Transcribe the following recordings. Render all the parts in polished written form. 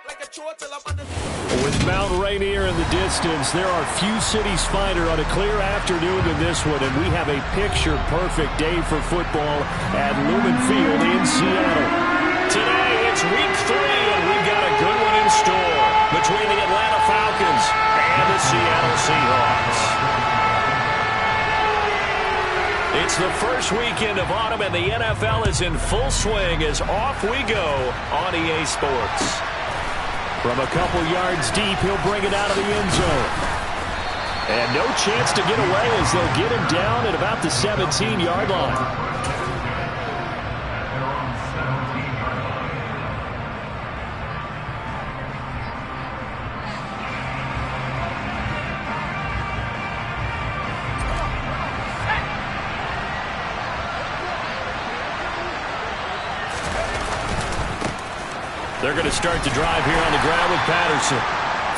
With Mount Rainier in the distance, there are few cities finer on a clear afternoon than this one, and we have a picture-perfect day for football at Lumen Field in Seattle. Today, it's week 3, and we've got a good one in store between the Atlanta Falcons and the Seattle Seahawks. It's the first weekend of autumn, and the NFL is in full swing as off we go on EA Sports. From a couple yards deep, he'll bring it out of the end zone. And no chance to get away as they'll get him down at about the 17-yard line. They're going to start the drive here on the ground with Patterson.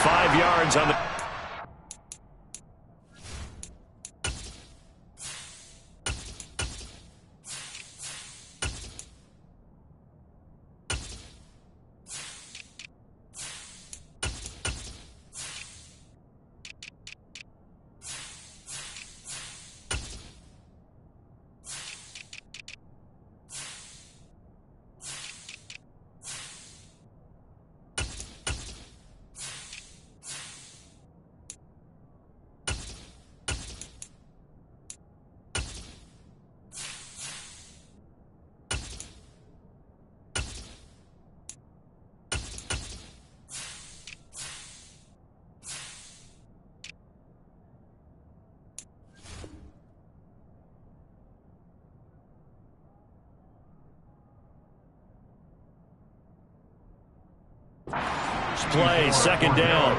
5 yards on the... Play, second down.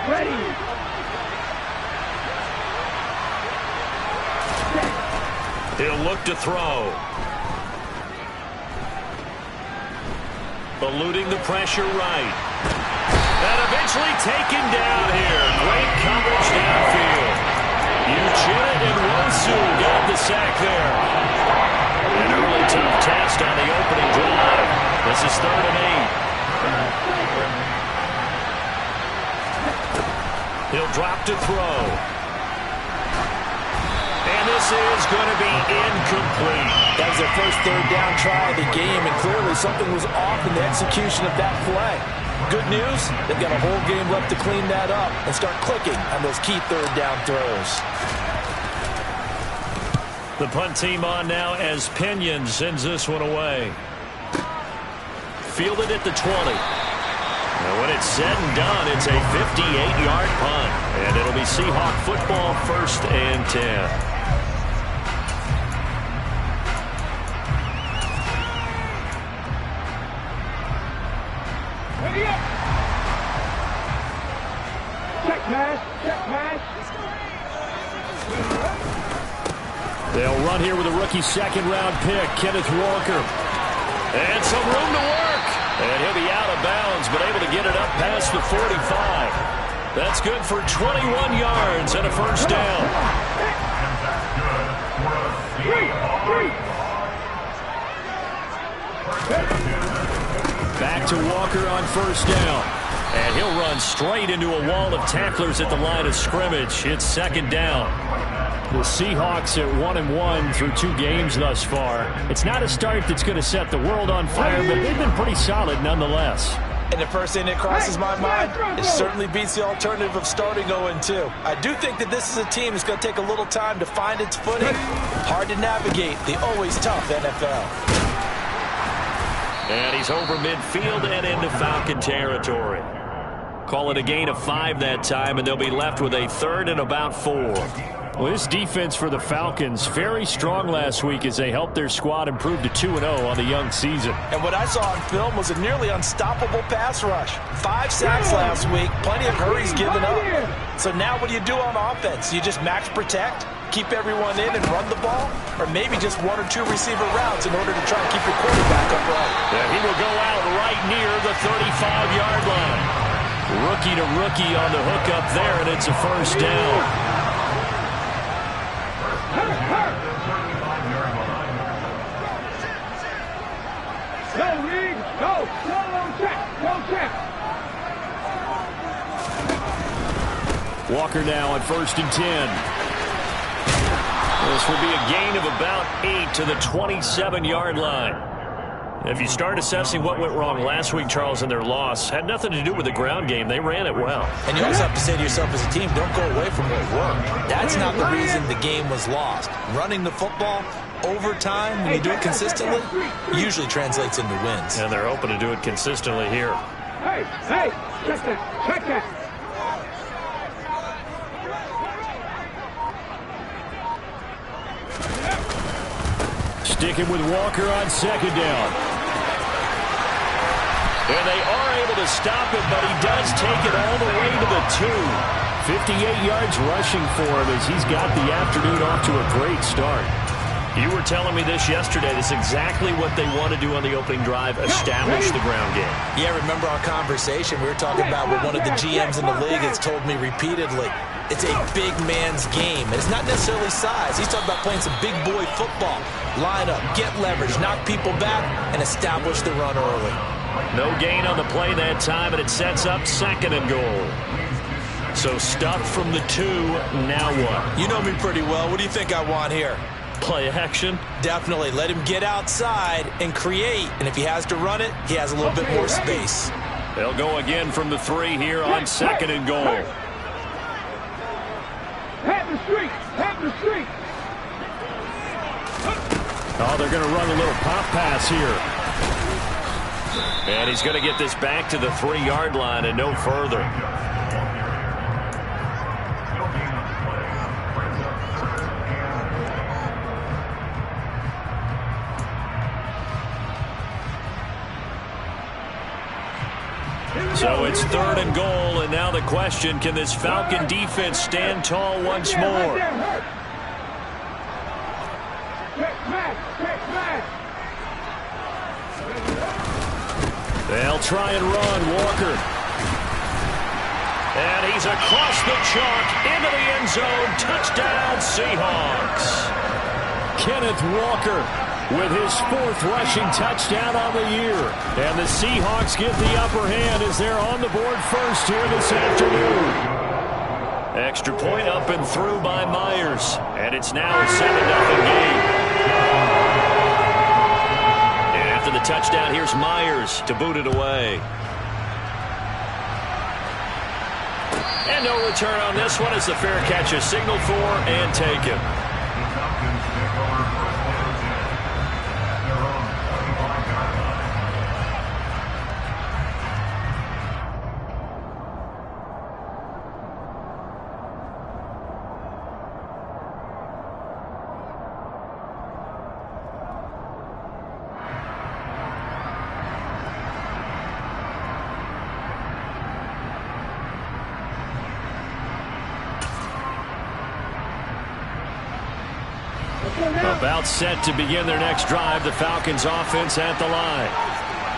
Ready. He'll look to throw. Eluding the pressure right. And eventually taken down here. Great coverage downfield. Uchenna and Wosu got the sack there. An early tough test on the opening drive. This is 3rd and 8. He'll drop to throw. And this is going to be incomplete. That was their first 3rd down try of the game, and clearly something was off in the execution of that play. Good news, they've got a whole game left to clean that up and start clicking on those key 3rd down throws. The punt team on now as Pinion sends this one away. Fielded at the 20. And when it's said and done, it's a 58-yard punt. And it'll be Seahawk football, 1st and 10. They'll run here with a rookie 2nd-round pick, Kenneth Walker. And some room to work. And he'll be out of bounds, but able to get it up past the 45. That's good for 21 yards and a 1st down. Back to Walker on 1st down. And he'll run straight into a wall of tacklers at the line of scrimmage. It's 2nd down. The Seahawks at 1-1 through 2 games thus far. It's not a start that's going to set the world on fire, but they've been pretty solid nonetheless. And the first thing that crosses my mind, it certainly beats the alternative of starting 0-2. I do think that this is a team that's going to take a little time to find its footing. Hard to navigate the always tough NFL. And he's over midfield and into Falcon territory. Call it a gain of 5 that time, and they'll be left with a 3rd and about 4. Well, this defense for the Falcons, very strong last week as they helped their squad improve to 2-0 on the young season. And what I saw on film was a nearly unstoppable pass rush. 5 sacks last week, plenty of hurries given up. So now what do you do on offense? You just max protect, keep everyone in and run the ball, or maybe just 1 or 2 receiver routes in order to try and keep your quarterback upright. Yeah, he will go out right near the 35-yard line. Rookie to rookie on the hookup there, and it's a first down. Walker now on 1st and 10. This will be a gain of about 8 to the 27-yard line. If you start assessing what went wrong last week, Charles, in their loss, had nothing to do with the ground game. They ran it well. And you also have to say to yourself as a team, don't go away from what worked. That's not the reason the game was lost. Running the football over time, when you do it consistently, usually translates into wins. And they're hoping to do it consistently here. Hey, check that. Sticking with Walker on 2nd down. And they are able to stop it, but he does take it all the way to the 2. 58 yards rushing for him as he's got the afternoon off to a great start. You were telling me this yesterday. This is exactly what they want to do on the opening drive, establish the ground game. Yeah, remember our conversation? We were talking about what one of the GMs in the league has told me repeatedly. It's a big man's game. And it's not necessarily size. He's talking about playing some big boy football. Line up, get leverage, knock people back, and establish the run early. No gain on the play that time, and it sets up 2nd and goal. So stuff from the 2, now what? You know me pretty well. What do you think I want here? Play action? Definitely. Let him get outside and create. And if he has to run it, he has a little bit more space. They'll go again from the 3 here on 2nd and goal. Have the streak. Oh, they're going to run a little pop pass here. And he's going to get this back to the 3-yard line and no further. So it's 3rd and goal, and now the question, can this Falcon defense stand tall once more? They'll try and run. Walker. And he's across the chalk into the end zone. Touchdown, Seahawks. Kenneth Walker with his 4th rushing touchdown on the year. And the Seahawks get the upper hand as they're on the board first here this afternoon. Extra point up and through by Myers. And it's now a 7-0 game. And after the touchdown, here's Myers to boot it away. And no return on this one as the fair catch is signaled for and taken. About set to begin their next drive. The Falcons offense at the line.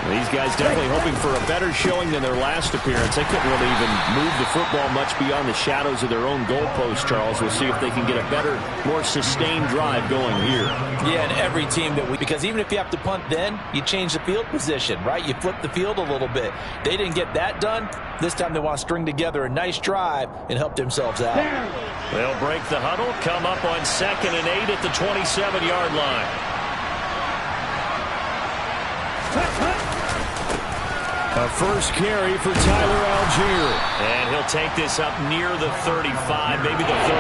These guys definitely hoping for a better showing than their last appearance. They couldn't really even move the football much beyond the shadows of their own goalpost, Charles. We'll see if they can get a better, more sustained drive going here. Yeah, and every team because even if you have to punt then, you change the field position, right? You flip the field a little bit. They didn't get that done. This time they want to string together a nice drive and help themselves out. They'll break the huddle, come up on 2nd and 8 at the 27-yard line. A first carry for Tyler Algier. And he'll take this up near the 35, maybe the 34.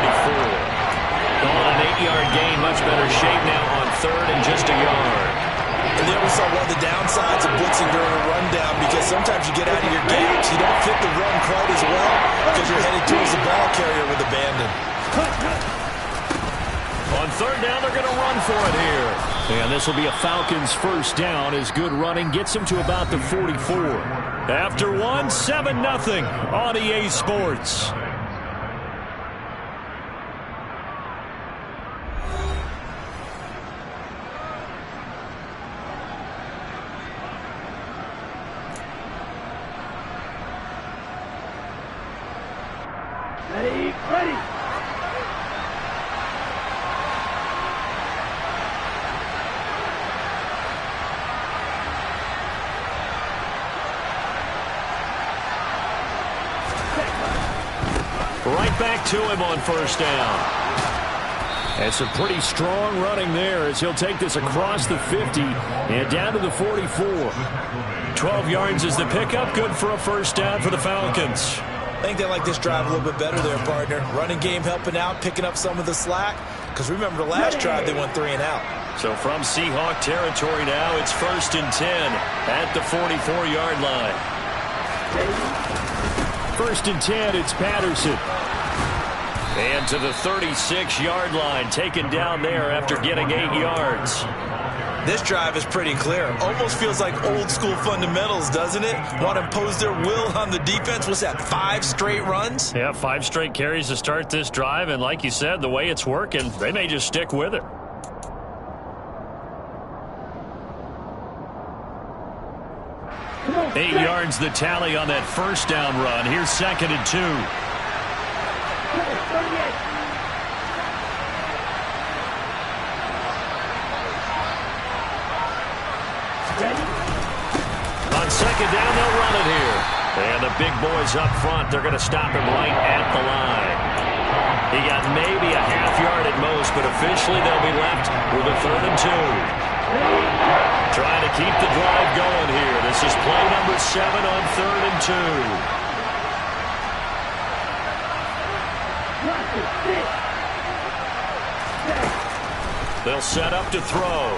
On an 8-yard gain, much better shape now on 3rd and just a yard. And then we saw one of the downsides of blitzing during a rundown, because sometimes you get out of your gaps. You don't fit the run quite as well because you're headed towards the ball carrier with abandon. On 3rd down, they're going to run for it here. And this will be a Falcons first down as good running gets them to about the 44. After 7-0 on EA Sports. Ready, ready. Right back to him on first down. And some pretty strong running there as he'll take this across the 50 and down to the 44. 12 yards is the pickup. Good for a first down for the Falcons. I think they like this drive a little bit better there, partner. Running game helping out, picking up some of the slack. Because remember, the last drive they went 3 and out. So from Seahawk territory now, it's 1st and 10 at the 44-yard line. 1st and 10, it's Patterson. And to the 36-yard line, taken down there after getting 8 yards. This drive is pretty clear. Almost feels like old-school fundamentals, doesn't it? Want to impose their will on the defense. What's that, 5 straight runs? Yeah, 5 straight carries to start this drive. And like you said, the way it's working, they may just stick with it. Eight yards the tally on that first down run. Here's 2nd and 2. On 2nd down, they'll run it here. And the big boys up front, they're going to stop him right at the line. He got maybe a half yard at most, but officially they'll be left with a 3rd and 2. Trying to keep the drive going here. This is play number 7 on 3rd and 2. They'll set up to throw.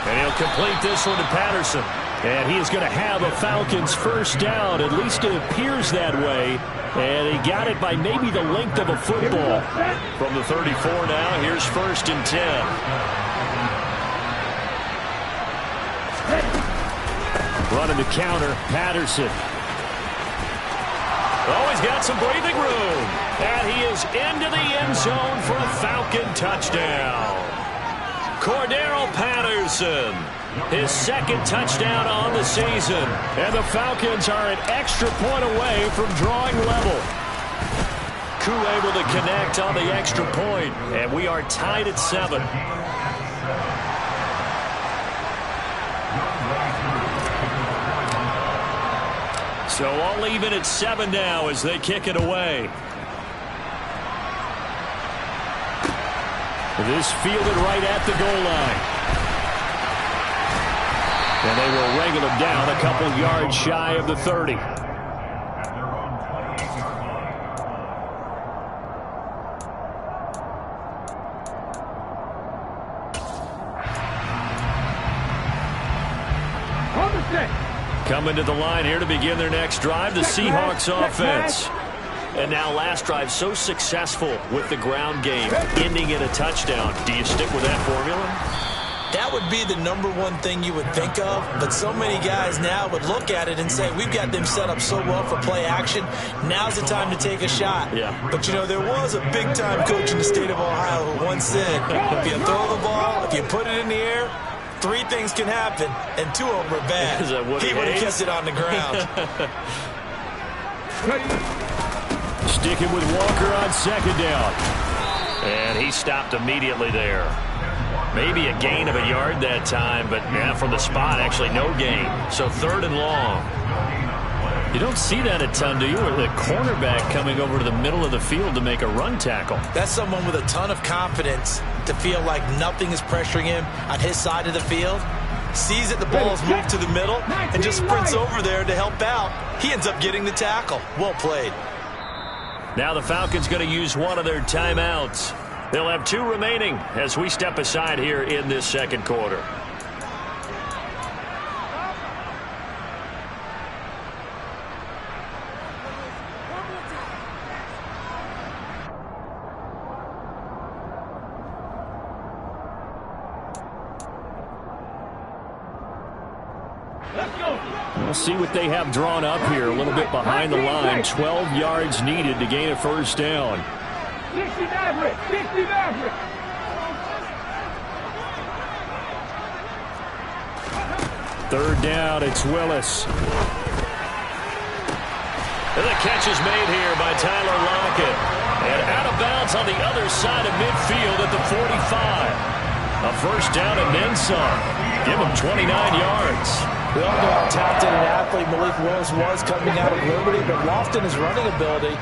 And he'll complete this one to Patterson. And he is going to have a Falcons first down. At least it appears that way. And he got it by maybe the length of a football. From the 34 now, here's 1st and 10. Running the counter, Patterson. Oh, he's got some breathing room. And he is into the end zone for a Falcon touchdown. Cordero Patterson, his 2nd touchdown on the season. And the Falcons are an extra point away from drawing level. Koo able to connect on the extra point. And we are tied at 7. So all even at 7 now as they kick it away. This fielded right at the goal line. And they will wrangle him down a couple yards shy of the 30. Coming to the line here to begin their next drive, the Seahawks offense. And now last drive so successful with the ground game, ending in a touchdown. Do you stick with that formula? That would be the number one thing you would think of, but so many guys now would look at it and say, we've got them set up so well for play action. Now's the time to take a shot. Yeah. But, you know, there was a big-time coach in the state of Ohio who once said, if you throw the ball, if you put it in the air, 3 things can happen, and 2 of them are bad. He would have kept it on the ground. Sticking with Walker on 2nd down. And he stopped immediately there. Maybe a gain of a yard that time, but yeah, from the spot, actually no gain. So 3rd and long. You don't see that a ton, do you? Or the cornerback coming over to the middle of the field to make a run tackle. That's someone with a ton of confidence to feel like nothing is pressuring him on his side of the field. Sees that the ball is moved to the middle and just sprints over there to help out. He ends up getting the tackle. Well played. Now the Falcons going to use one of their timeouts. They'll have 2 remaining as we step aside here in this 2nd quarter. We'll see what they have drawn up here. A little bit behind the line. 12 yards needed to gain a first down. 60 Maverick! 60 Maverick! Third down, it's Willis. And the catch is made here by Tyler Lockett. And out of bounds on the other side of midfield at the 45. A first down and then some. Give him 29 yards. We all know how talented an athlete Malik Willis was coming out of Liberty, but Lofton, his running ability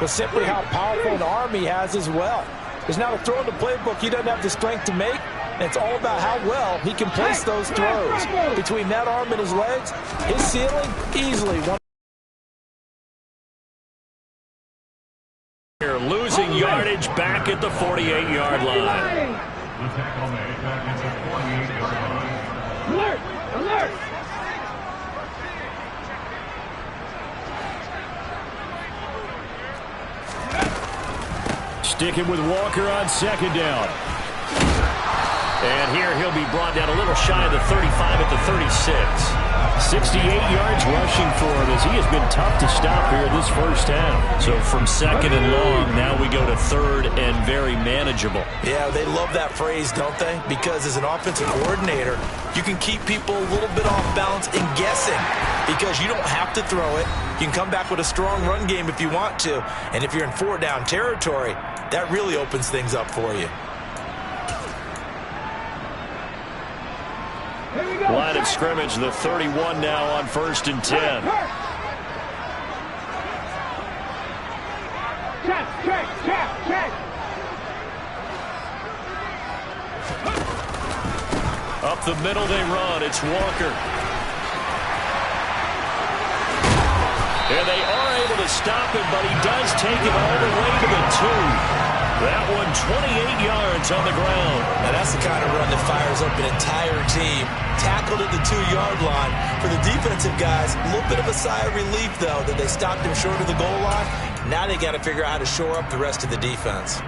was simply how powerful an arm he has as well. There's not a throw in the playbook he doesn't have the strength to make, and it's all about how well he can place those throws. Between that arm and his legs, his ceiling easily one. Losing yardage back at the 48-yard line. Alert! Alert! Sticking with Walker on second down. And here he'll be brought down a little shy of the 35 at the 36. 68 yards rushing for him as he has been tough to stop here this first half. So from second and long, now we go to third and very manageable. Yeah, they love that phrase, don't they? Because as an offensive coordinator, you can keep people a little bit off balance and guessing because you don't have to throw it. You can come back with a strong run game if you want to. And if you're in four-down territory, that really opens things up for you. Line of scrimmage, the 31 now on 1st and 10. Check. Up the middle they run. It's Walker. And they are able to stop him, but he does take it all the way to the 2. That one 28 yards on the ground. Now that's the kind of run that fires up an entire team. Tackled at the 2-yard line. For the defensive guys, a little bit of a sigh of relief, though, that they stopped him short of the goal line. Now they got to figure out how to shore up the rest of the defense.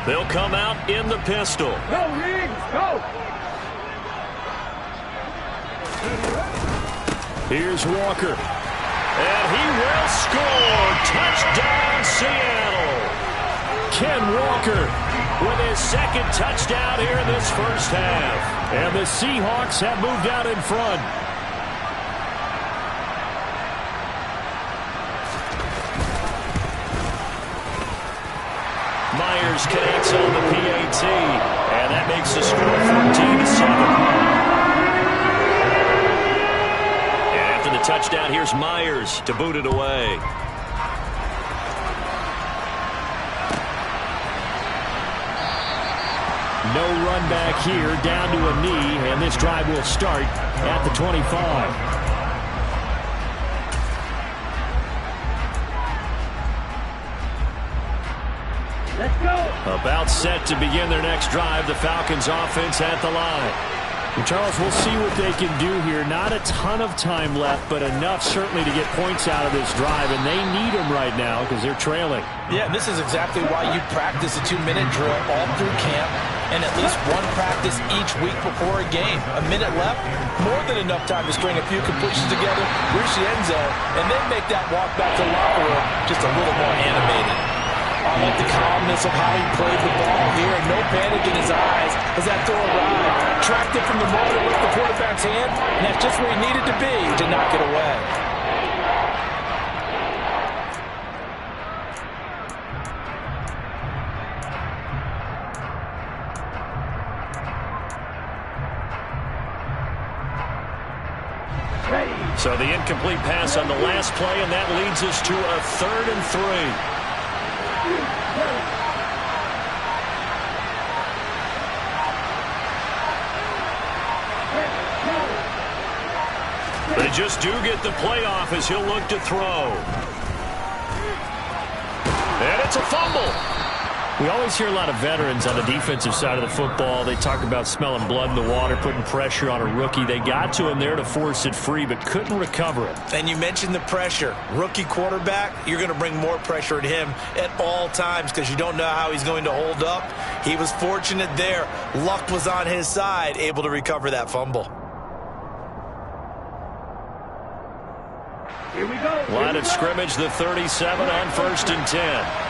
They'll come out in the pistol. Go, Riggs, go! Here's Walker. And he will score. Touchdown, Seattle. Ken Walker with his second touchdown here in this first half. And the Seahawks have moved out in front. Myers connects on the PAT. And that makes the score 14-7. Touchdown. Here's Myers to boot it away. No run back here, down to a knee, and this drive will start at the 25. Let's go! About set to begin their next drive, the Falcons offense at the line. And Charles, we'll see what they can do here. Not a ton of time left, but enough certainly to get points out of this drive, and they need them right now because they're trailing. Yeah, and this is exactly why you practice a 2-minute drill all through camp and at least one practice each week before a game. A minute left, more than enough time to string a few completions together, reach the end zone, and then make that walk back to the locker room just a little more animated. I like the calmness of how he played the ball here, and no panic in his eyes as that throw arrived. Tracked it from the moment it left the quarterback's hand, and that's just where he needed to be to knock it away. So the incomplete pass on the last play, and that leads us to a 3rd and 3. They just do get the playoff as he'll look to throw. And it's a fumble. We always hear a lot of veterans on the defensive side of the football. They talk about smelling blood in the water, putting pressure on a rookie. They got to him there to force it free, but couldn't recover it. And you mentioned the pressure. Rookie quarterback, you're going to bring more pressure at him at all times because you don't know how he's going to hold up. He was fortunate there. Luck was on his side, able to recover that fumble. Here we go. Line of scrimmage, the 37 on 1st and 10.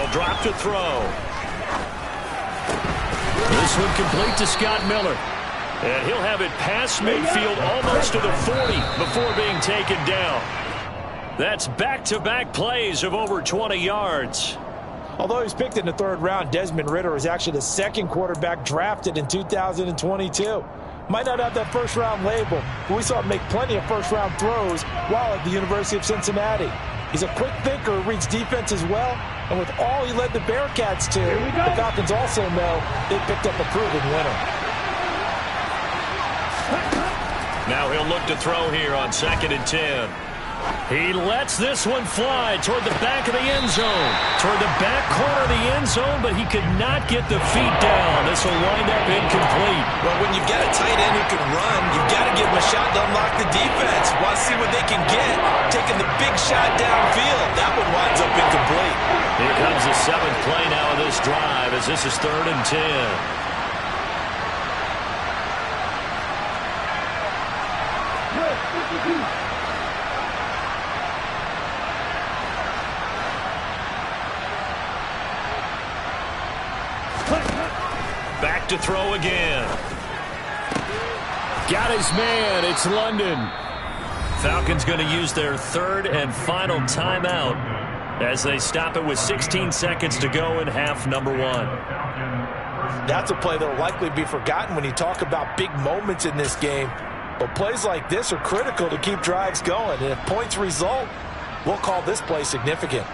They'll drop to throw. This one complete to Scott Miller. And he'll have it past midfield almost to the 40 before being taken down. That's back-to-back plays of over 20 yards. Although he was picked in the 3rd round, Desmond Ridder is actually the 2nd quarterback drafted in 2022. Might not have that first-round label, but we saw him make plenty of first-round throws while at the University of Cincinnati. He's a quick thinker who reads defense as well, and with all he led the Bearcats to, the Falcons also know they picked up a proven winner. Now he'll look to throw here on 2nd and 10. He lets this one fly toward the back of the end zone. Toward the back corner of the end zone, but he could not get the feet down. This will wind up incomplete. Well, when you've got a tight end who can run, you've got to give him a shot to unlock the defense. Want to see what they can get. Taking the big shot downfield. That one winds up incomplete. Here comes the 7th play now of this drive as this is 3rd and 10. Back to throw again. Got his man. It's London. Falcons going to use their 3rd and final timeout as they stop it with 16 seconds to go in half number 1. That's a play that will likely be forgotten when you talk about big moments in this game. But plays like this are critical to keep drives going. And if points result, we'll call this play significant.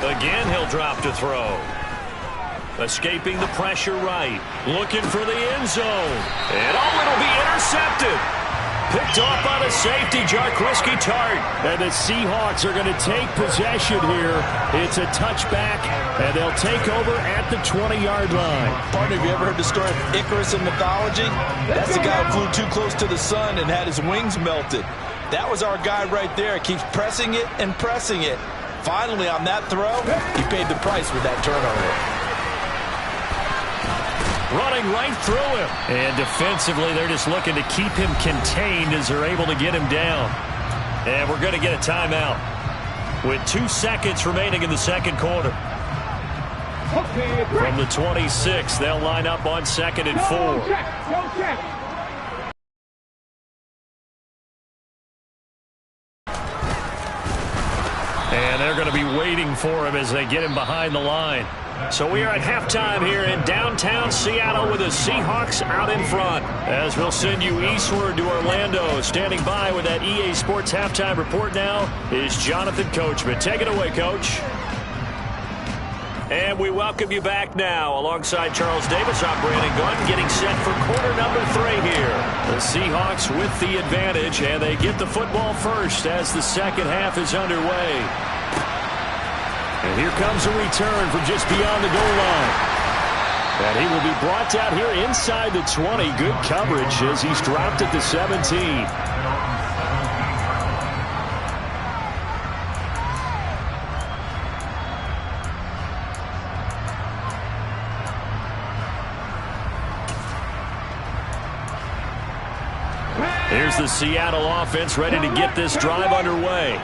Again, he'll drop to throw. Escaping the pressure right. Looking for the end zone. And it'll be intercepted. Picked off by the safety, Jarquiski Tart. And the Seahawks are going to take possession here. It's a touchback, and they'll take over at the 20-yard line. Partner, have you ever heard the story of Icarus in mythology? That's the guy who flew too close to the sun and had his wings melted. That was our guy right there. Keeps pressing it and pressing it. Finally, on that throw, he paid the price with that turnover. Running right through him. And defensively, they're just looking to keep him contained as they're able to get him down. And we're going to get a timeout with 2 seconds remaining in the 2nd quarter. From the 26, they'll line up on 2nd and 4. And they're going to be waiting for him as they get him behind the line. So we are at halftime here in downtown Seattle with the Seahawks out in front. As we'll send you eastward to Orlando. Standing by with that EA Sports halftime report now is Jonathan Coachman. Take it away, Coach. And we welcome you back now alongside Charles Davis. I'm Brandon Gaudin getting set for quarter number 3 here. The Seahawks with the advantage, and they get the football first as the second half is underway. And here comes a return from just beyond the goal line. And he will be brought down here inside the 20. Good coverage as he's dropped at the 17. Here's the Seattle offense ready to get this drive underway.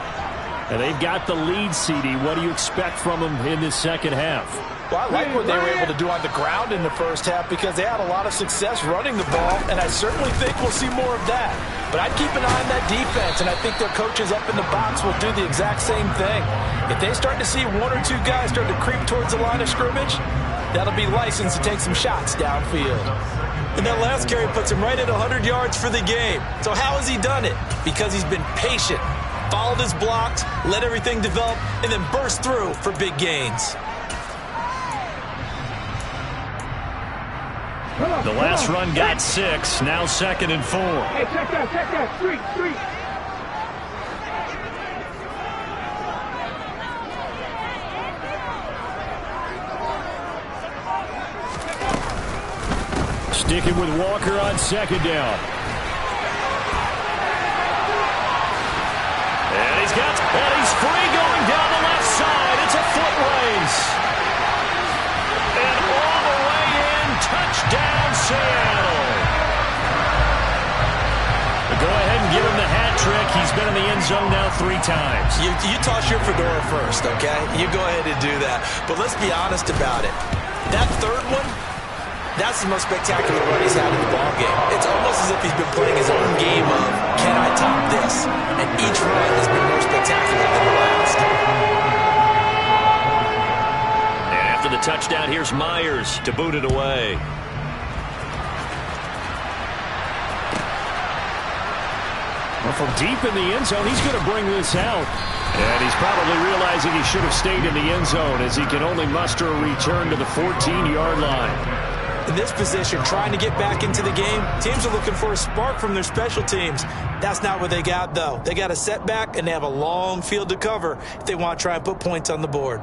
And they've got the lead, CD. What do you expect from them in this second half? Well, I like what they were able to do on the ground in the first half because they had a lot of success running the ball, and I certainly think we'll see more of that. But I'd keep an eye on that defense, and I think their coaches up in the box will do the exact same thing. If they start to see 1 or 2 guys start to creep towards the line of scrimmage, that'll be licensed to take some shots downfield. And that last carry puts him right at 100 yards for the game. So how has he done it? Because he's been patient, followed his blocks, let everything develop, and then burst through for big gains. The last run got 6, now 2nd and 4. Hey, check that, street. Sticking with Walker on 2nd down. And he's free going down the left side. It's a foot race. And all zone now 3 times. You toss your fedora first, okay? You go ahead and do that. But let's be honest about it. That third one, that's the most spectacular run he's had in the ballgame. It's almost as if he's been playing his own game of, can I top this? And each run has been more spectacular than the last. And after the touchdown, here's Myers to boot it away. Well, from deep in the end zone, he's going to bring this out. And he's probably realizing he should have stayed in the end zone as he can only muster a return to the 14-yard line. In this position, trying to get back into the game, teams are looking for a spark from their special teams. That's not what they got, though. They got a setback, and they have a long field to cover if they want to try and put points on the board.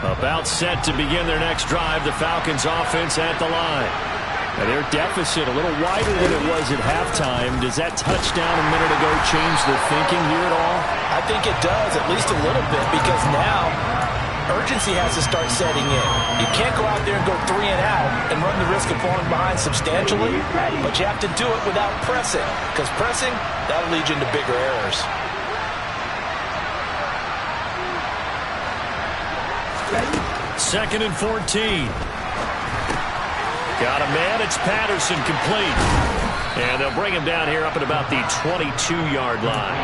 About set to begin their next drive, the Falcons offense at the line. And their deficit a little wider than it was at halftime. Does that touchdown a minute ago change the thinking here at all? I think it does, at least a little bit, because now urgency has to start setting in. You can't go out there and go 3 and out and run the risk of falling behind substantially, but you have to do it without pressing, because pressing, that'll lead you into bigger errors. Second and 14. Got a man. It's Patterson, complete. And they'll bring him down here up at about the 22-yard line.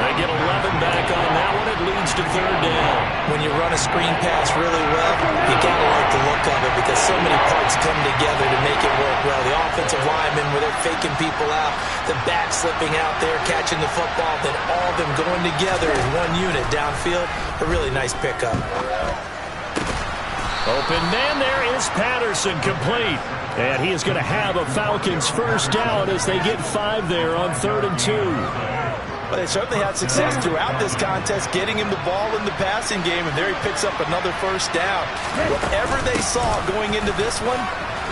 They get 11 back on that one. It leads to third down. When you run a screen pass really well, you got to like the look of it because so many parts come together to make it work well. The offensive linemen, where they're faking people out, the back slipping out there, catching the football, then all of them going together as one unit downfield. A really nice pickup. Open man, there is Patterson, complete. And he is going to have a Falcons first down as they get 5 there on 3rd and 2. Well, they certainly had success throughout this contest, getting him the ball in the passing game, and there he picks up another first down. Whatever they saw going into this one,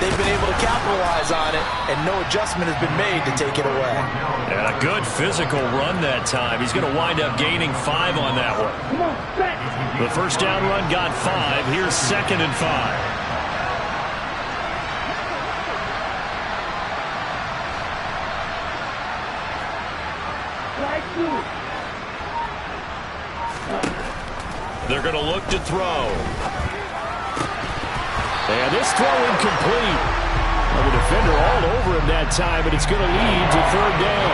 they've been able to capitalize on it, and no adjustment has been made to take it away. And a good physical run that time. He's going to wind up gaining 5 on that one. The first down run got 5. Here's 2nd and 5. They're going to look to throw. And this throw incomplete. Well, the defender all over him that time, but it's going to lead to 3rd down.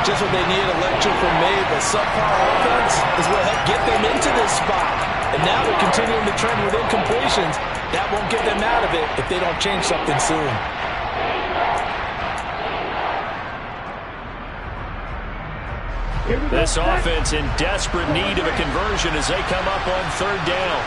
Just what they need, a lecture from me, but subpar offense is what helped get them into this spot. And now they're continuing to trend with incompletions. That won't get them out of it if they don't change something soon. This offense in desperate need of a conversion as they come up on 3rd down.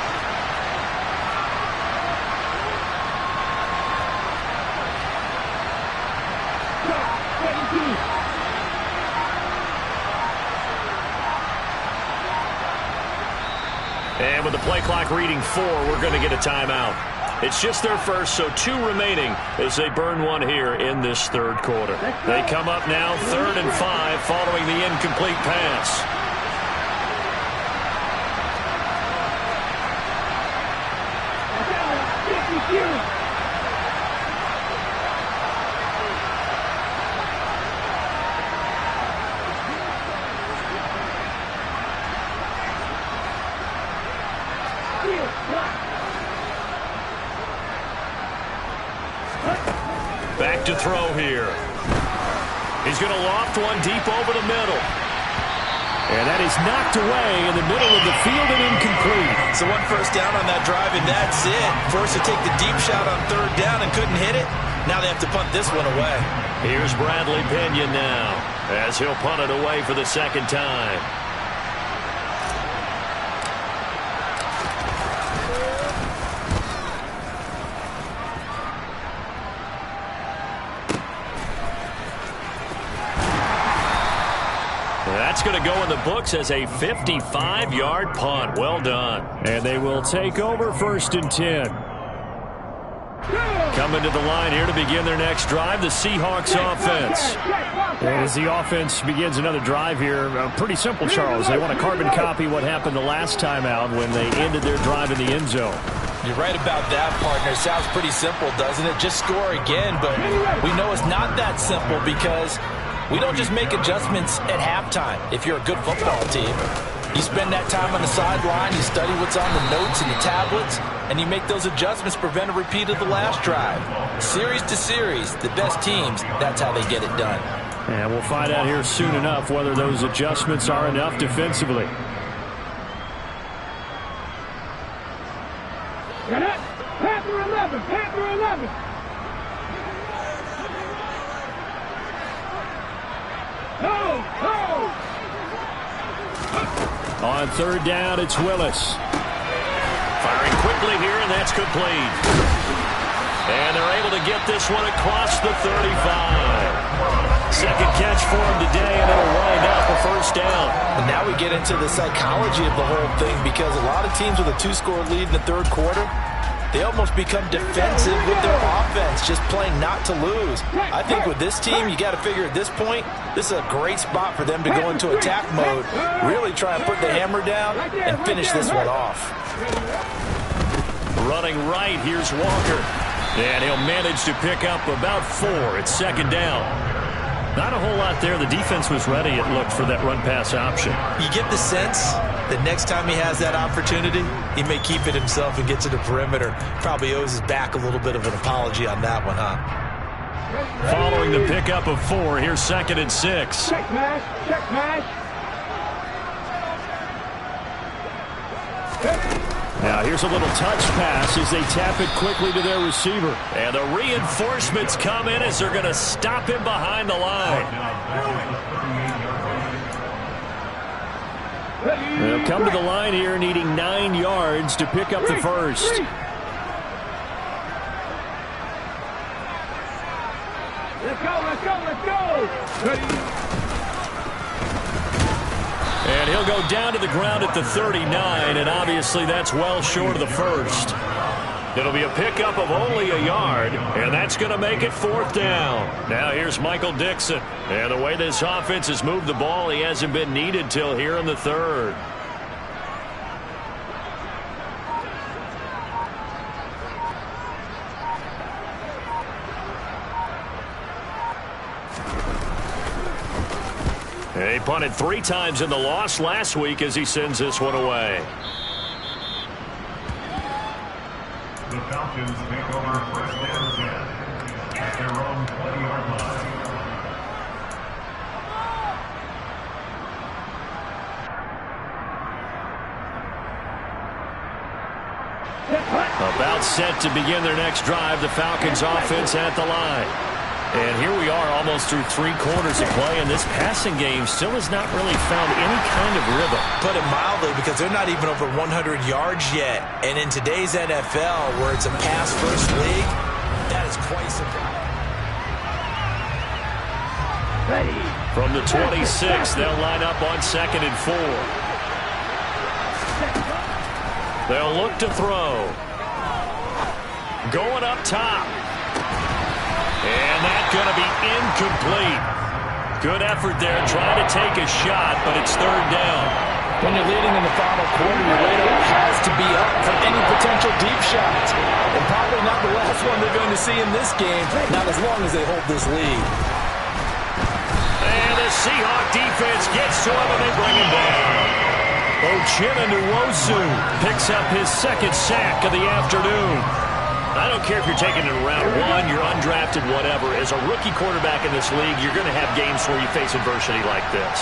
And with the play clock reading 4, we're going to get a timeout. It's just their first, so 2 remaining as they burn one here in this 3rd quarter. They come up now 3rd and 5 following the incomplete pass. Back to throw here. He's going to loft one deep over the middle. And that is knocked away in the middle of the field and incomplete. So 1 first down on that drive, and that's it. Forced to take the deep shot on 3rd down and couldn't hit it. Now they have to punt this one away. Here's Bradley Pinion now as he'll punt it away for the 2nd time. That's going to go in the books as a 55-yard punt. Well done. And they will take over 1st and 10. Coming to the line here to begin their next drive, the Seahawks offense. And as the offense begins another drive here, pretty simple, Charles. They want to carbon copy what happened the last time out when they ended their drive in the end zone. You're right about that, partner. Sounds pretty simple, doesn't it? Just score again, but we know it's not that simple because We don't just make adjustments at halftime if you're a good football team. You spend that time on the sideline, you study what's on the notes and the tablets, and you make those adjustments to prevent a repeat of the last drive. Series to series, the best teams, that's how they get it done. And we'll find out here soon enough whether those adjustments are enough defensively. Panther 11, Panther 11. No, no. On third down, it's Willis. Firing quickly here, and that's complete. And they're able to get this one across the 35. Second catch for him today, and it'll wind up a first down. And now we get into the psychology of the whole thing, because a lot of teams with a 2-score lead in the third quarter, they almost become defensive with their offense, just playing not to lose. I think with this team, you got to figure at this point, this is a great spot for them to go into attack mode, really try and put the hammer down and finish this one off. Running right, here's Walker. And he'll manage to pick up about 4. It's second down. Not a whole lot there. The defense was ready, it looked, for that run-pass option. You get the sense that next time he has that opportunity, he may keep it himself and get to the perimeter. Probably owes his back a little bit of an apology on that one, huh? Following the pickup of 4, here's second and 6. Check mash, check mash. Now here's a little touch pass as they tap it quickly to their receiver. And the reinforcements come in as they're going to stop him behind the line. They'll come to the line here needing 9 yards to pick up the first. Let's go, let's go, let's go. And he'll go down to the ground at the 39, and obviously that's well short of the first. It'll be a pickup of only a yard, and that's going to make it fourth down. Now here's Michael Dixon. And the way this offense has moved the ball, he hasn't been needed till here in the third. He punted 3 times in the loss last week as he sends this one away. The Falcons take over first down 10 at their own 20-yard line. About set to begin their next drive, the Falcons offense at the line. And here we are almost through 3 quarters of play, and this passing game still has not really found any kind of rhythm. Put it mildly, because they're not even over 100 yards yet. And in today's NFL, where it's a pass-first league, that is quite surprising. From the 26, they'll line up on second and 4. They'll look to throw. Going up top. And that's going to be incomplete. Good effort there, trying to take a shot, but it's third down. When you're leading in the final quarter, your radar has to be up for any potential deep shots. And probably not the last one they're going to see in this game, not as long as they hold this lead. And the Seahawk defense gets to him, and they bring him down. Uchenna Nwosu picks up his second sack of the afternoon. I don't care if you're taking it in round 1, you're undrafted, whatever. As a rookie quarterback in this league, you're going to have games where you face adversity like this.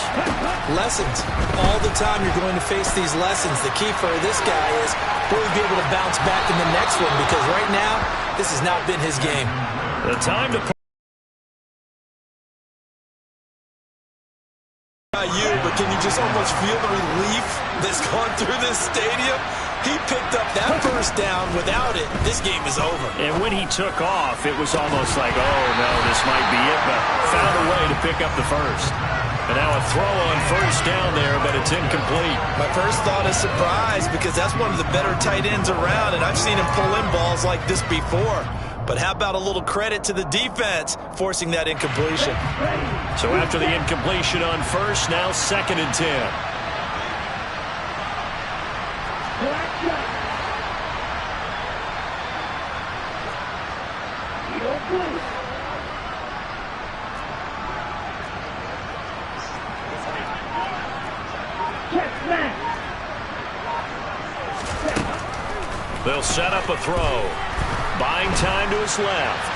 Lessons. All the time you're going to face these lessons. The key for this guy is will he be able to bounce back in the next one? Because right now, this has not been his game. The time to... But can you just almost feel the relief that's gone through this stadium? He picked up that first down. Without it, this game is over. And when he took off, it was almost like, oh, no, this might be it, but found a way to pick up the first. And now a throw on first down there, but it's incomplete. My first thought is surprise, because that's one of the better tight ends around, and I've seen him pull in balls like this before. But how about a little credit to the defense forcing that incompletion? So after the incompletion on first, now second and 10. They'll set up a throw. Buying time to his left.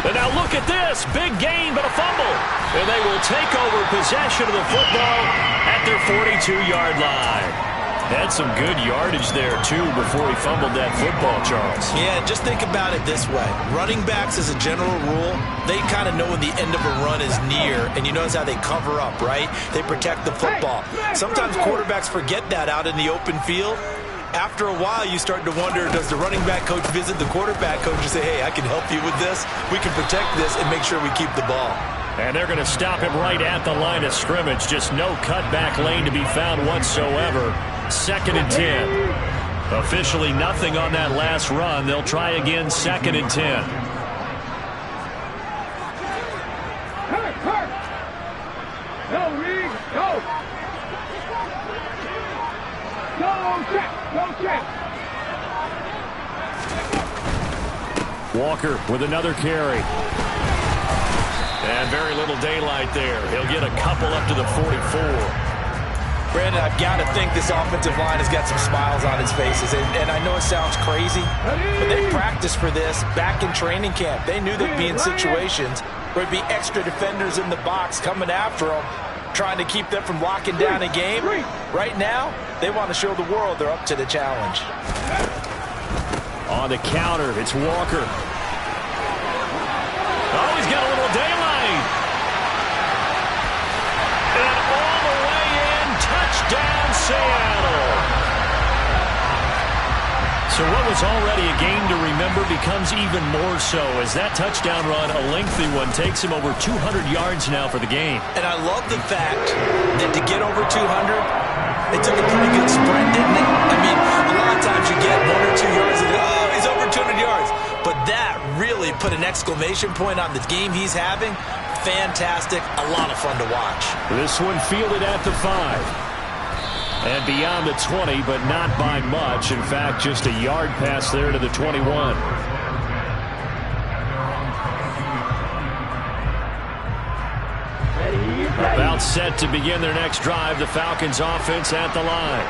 And now look at this. Big gain, but a fumble. And they will take over possession of the football at their 42-yard line. Had some good yardage there, too, before he fumbled that football, Charles. Yeah, just think about it this way. Running backs, as a general rule, they kind of know when the end of a run is near, and you notice how they cover up, right? They protect the football. Sometimes quarterbacks forget that out in the open field. After a while, you start to wonder, does the running back coach visit the quarterback coach and say, hey, I can help you with this. We can protect this and make sure we keep the ball. And they're going to stop him right at the line of scrimmage. Just no cutback lane to be found whatsoever. 2nd and 10. Officially nothing on that last run. They'll try again, 2nd and 10. Go, Reed, go. Go, check. Walker with another carry. And very little daylight there. He'll get a couple up to the 44. Brandon, I've got to think this offensive line has got some smiles on its faces. And I know it sounds crazy, but they practiced for this back in training camp. They knew they'd be in situations where there'd be extra defenders in the box coming after them, trying to keep them from locking down a game. Right now, they want to show the world they're up to the challenge. On the counter, it's Walker. Oh, he's got a little daylight. And all the way in, touchdown Seattle. So what was already a game to remember becomes even more so as that touchdown run, a lengthy one, takes him over 200 yards now for the game. And I love the fact that to get over 200, it took a pretty good sprint, didn't it? I mean, a lot of times you get 1 or 2 yards and oh, he's over 200 yards. But that really put an exclamation point on the game he's having. Fantastic. A lot of fun to watch. This one fielded at the 5. And beyond the 20, but not by much. In fact, just a yard pass there to the 21. About set to begin their next drive. The Falcons offense at the line.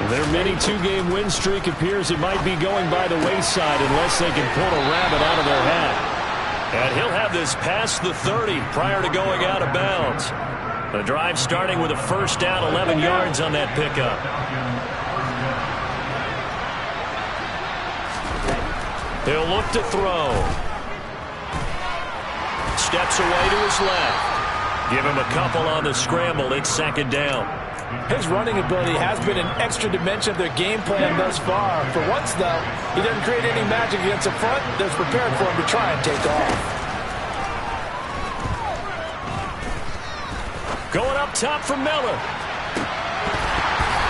Their mini 2-game win streak appears it might be going by the wayside unless they can pull a rabbit out of their hat. And he'll have this past the 30 prior to going out of bounds. The drive starting with a first down, 11 yards on that pickup. He'll look to throw. Steps away to his left. Give him a couple on the scramble. It's 2nd down. His running ability has been an extra dimension of their game plan thus far. For once, though, he doesn't create any magic against the front that's prepared for him to try and take off. Going up top for Miller.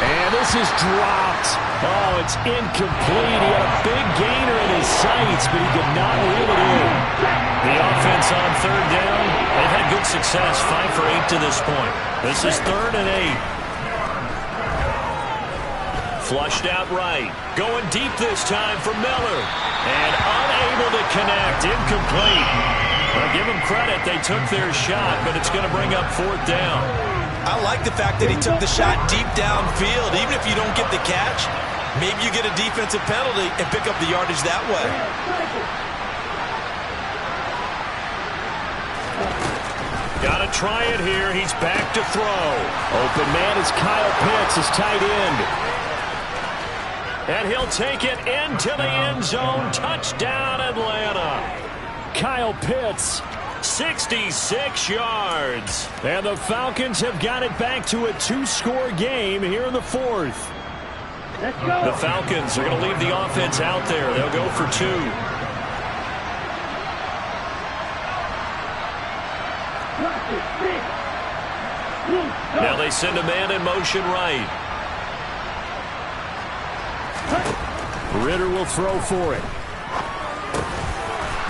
And this is dropped. Oh, it's incomplete. He had a big gainer in his sights, but he could not reel it in. The offense on 3rd down. They've had good success, 5 for 8 to this point. This is 3rd and 8. Flushed out right. Going deep this time for Miller. And unable to connect. Incomplete. Well, give them credit. They took their shot, but it's going to bring up 4th down. I like the fact that he took the shot deep downfield. Even if you don't get the catch, maybe you get a defensive penalty and pick up the yardage that way. Got to try it here. He's back to throw. Open man is Kyle Pitts, his tight end. And he'll take it into the end zone. Touchdown, Atlanta. Kyle Pitts, 66 yards. And the Falcons have got it back to a 2-score game here in the 4th. Let's go. The Falcons are going to leave the offense out there. They'll go for 2. Now they send a man in motion right. Ritter will throw for it.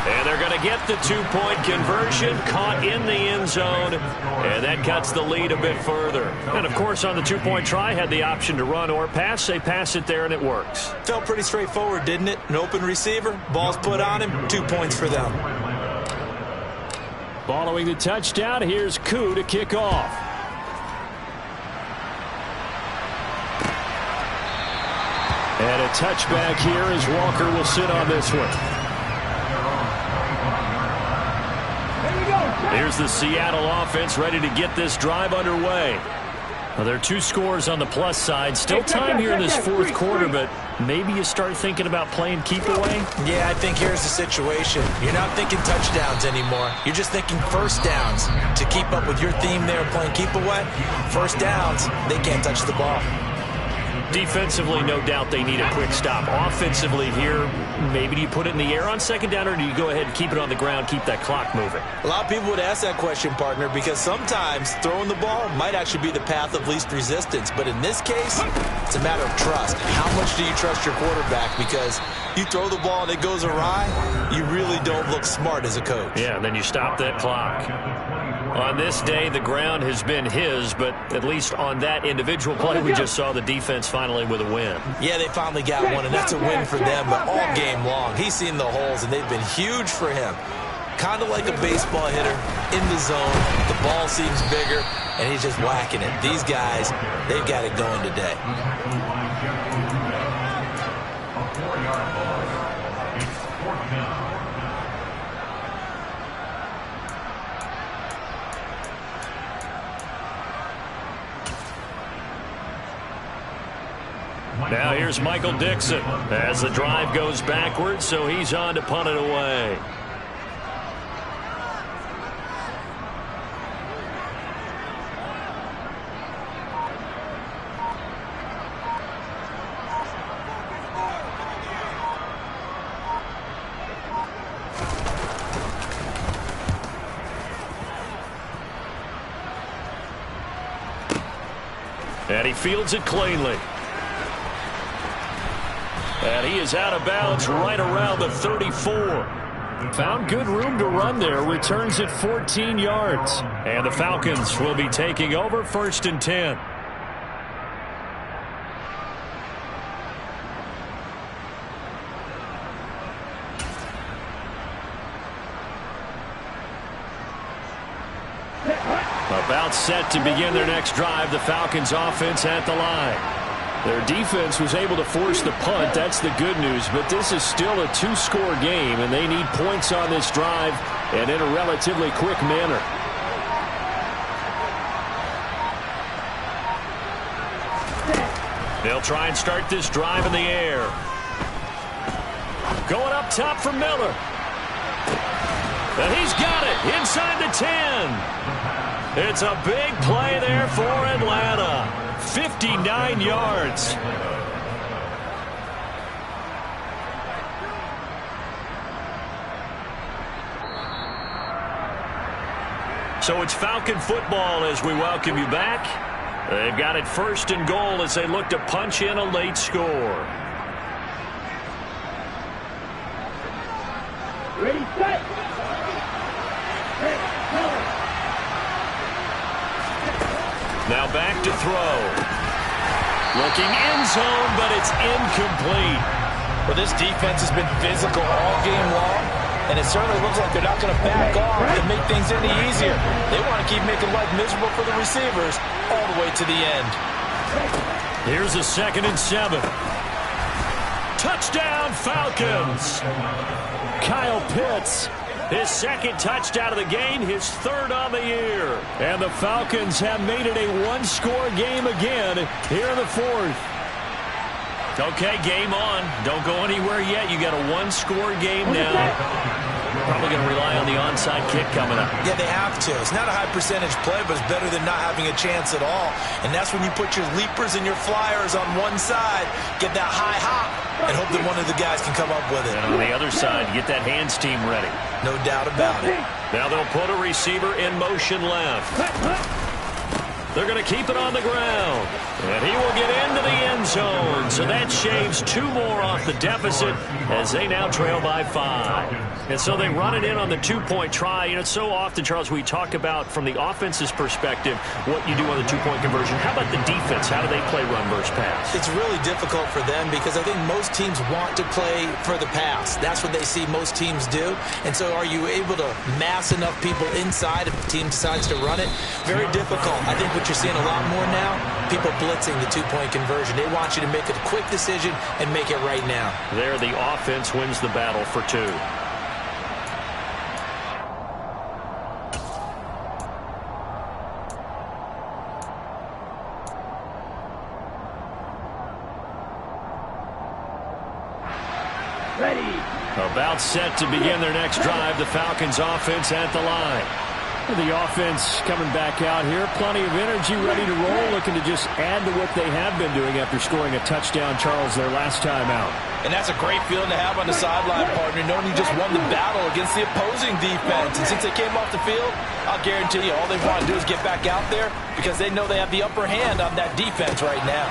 And they're going to get the 2-point conversion, caught in the end zone, and that cuts the lead a bit further. And, of course, on the 2-point try, had the option to run or pass. They pass it there, and it works. Felt pretty straightforward, didn't it? An open receiver, ball's put on him, 2 points for them. Following the touchdown, here's Koo to kick off. And a touchback here as Walker will sit on this one. Here's the Seattle offense ready to get this drive underway. Well, there are 2 scores on the plus side. Still time here in this fourth quarter, but maybe you start thinking about playing keep away? Yeah, I think here's the situation. You're not thinking touchdowns anymore. You're just thinking first downs. To keep up with your theme there playing keep away, first downs, they can't touch the ball. Defensively, no doubt they need a quick stop. Offensively here, maybe do you put it in the air on second down, or do you go ahead and keep it on the ground, keep that clock moving? A lot of people would ask that question, partner, because sometimes throwing the ball might actually be the path of least resistance. But in this case, it's a matter of trust. How much do you trust your quarterback? Because you throw the ball and it goes awry, you really don't look smart as a coach. Yeah, and then you stop that clock. On this day, the ground has been his, but at least on that individual play, we just saw the defense finally with a win. Yeah, they finally got one, and that's a win for them, but all game long, he's seen the holes, and they've been huge for him. Kind of like a baseball hitter in the zone. The ball seems bigger, and he's just whacking it. These guys, they've got it going today. Now here's Michael Dixon as the drive goes backwards, so he's on to punt it away. And he fields it cleanly. And he is out of bounds right around the 34. Found good room to run there. Returns it 14 yards. And the Falcons will be taking over 1st and 10. About set to begin their next drive. The Falcons offense at the line. Their defense was able to force the punt. That's the good news. But this is still a 2-score game, and they need points on this drive and in a relatively quick manner. They'll try and start this drive in the air. Going up top for Miller. And he's got it inside the 10. It's a big play there for Atlanta. 59 yards. So it's Falcon football as we welcome you back. They've got it 1st and goal as they look to punch in a late score. Ready, set. Now back to throw. Looking end zone, but it's incomplete. Well, this defense has been physical all game long, and it certainly looks like they're not going to back off and make things any easier. They want to keep making life miserable for the receivers all the way to the end. Here's a 2nd and 7. Touchdown, Falcons. Kyle Pitts. His 2nd touchdown of the game, his 3rd on the year. And the Falcons have made it a 1-score game again here in the 4th. Okay, game on. Don't go anywhere yet. You got a 1-score game now. Probably going to rely on the onside kick coming up. Yeah, they have to. It's not a high percentage play, but it's better than not having a chance at all. And that's when you put your leapers and your flyers on one side, get that high hop, and hope that one of the guys can come up with it. And on the other side, get that hands team ready. No doubt about it. Now they'll put a receiver in motion left. They're going to keep it on the ground. And he will get into the end zone. So that shaves 2 more off the deficit as they now trail by 5. And so they run it in on the 2-point try. You know, so often, Charles, we talk about from the offense's perspective what you do on the 2-point conversion. How about the defense? How do they play run versus pass? It's really difficult for them because I think most teams want to play for the pass. That's what they see most teams do. And so are you able to mass enough people inside if the team decides to run it? Very difficult. I think when what you're seeing a lot more now? People blitzing the two-point conversion. They want you to make a quick decision and make it right now. There, the offense wins the battle for 2. Ready. About set to begin their next drive. The Falcons offense at the line. The offense coming back out here. Plenty of energy, ready to roll, looking to just add to what they have been doing after scoring a touchdown, Charles, their last time out. And that's a great feeling to have on the sideline, partner, knowing you just won the battle against the opposing defense. And since they came off the field, I'll guarantee you all they want to do is get back out there because they know they have the upper hand on that defense right now.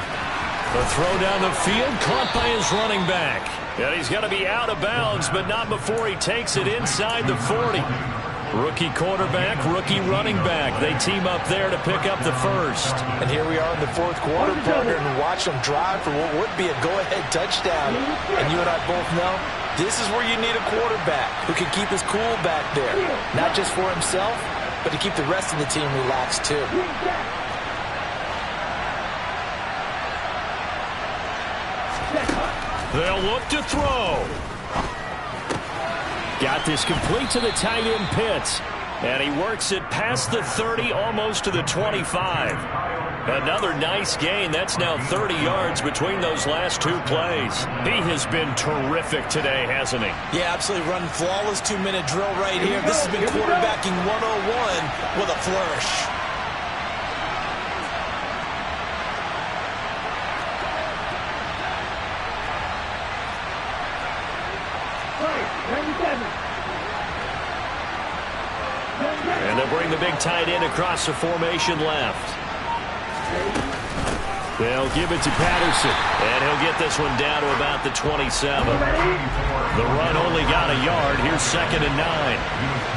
The throw down the field, caught by his running back. And he's going to be out of bounds, but not before he takes it inside the 40. Rookie quarterback, rookie running back. They team up there to pick up the first. And here we are in the fourth quarter, partner, and watch them drive for what would be a go-ahead touchdown. And you and I both know this is where you need a quarterback who can keep his cool back there. Not just for himself, but to keep the rest of the team relaxed too. They'll look to throw. Got this complete to the tight end Pitts. And he works it past the 30, almost to the 25. Another nice gain. That's now 30 yards between those last 2 plays. He has been terrific today, hasn't he? Yeah, absolutely. Running flawless 2-minute drill right here. This has been quarterbacking 101 with a flourish. And they'll bring the big tight end across the formation left. They'll give it to Patterson. And he'll get this one down to about the 27. The run only got a yard. Here's 2nd and 9.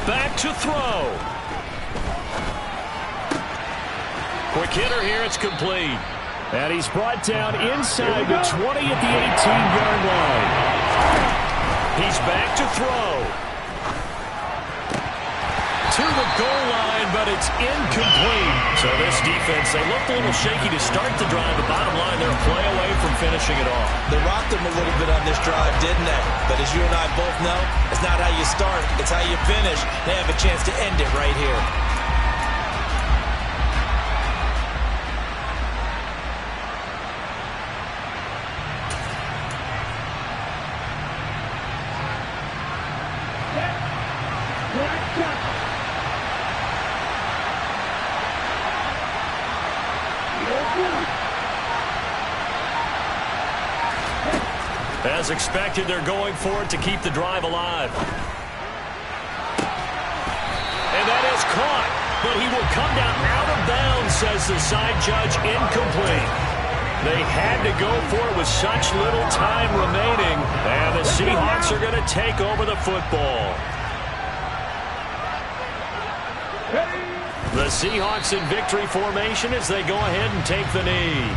Back to throw. Quick hitter here. It's complete. And he's brought down inside the 20 at the 18-yard line. He's back to throw. To the goal line, but it's incomplete. So this defense, they looked a little shaky to start the drive. The bottom line, they're a play away from finishing it off. They rocked them a little bit on this drive, didn't they? But as you and I both know, it's not how you start, it's how you finish. They have a chance to end it right here. As expected, they're going for it to keep the drive alive. And that is caught, but he will come down out of bounds, says the side judge, incomplete. They had to go for it with such little time remaining, and the Seahawks are going to take over the football. The Seahawks in victory formation as they go ahead and take the knee.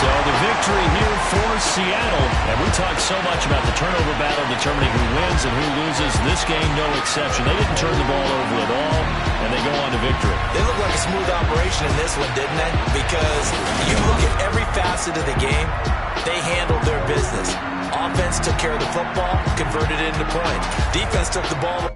So the victory here for Seattle. And we talk so much about the turnover battle determining who wins and who loses. This game, no exception. They didn't turn the ball over at all, and they go on to victory. They look like a smooth operation in this one, didn't they? Because you look at every facet of the game, they handled their business. Offense took care of the football, converted it into points. Defense took the ball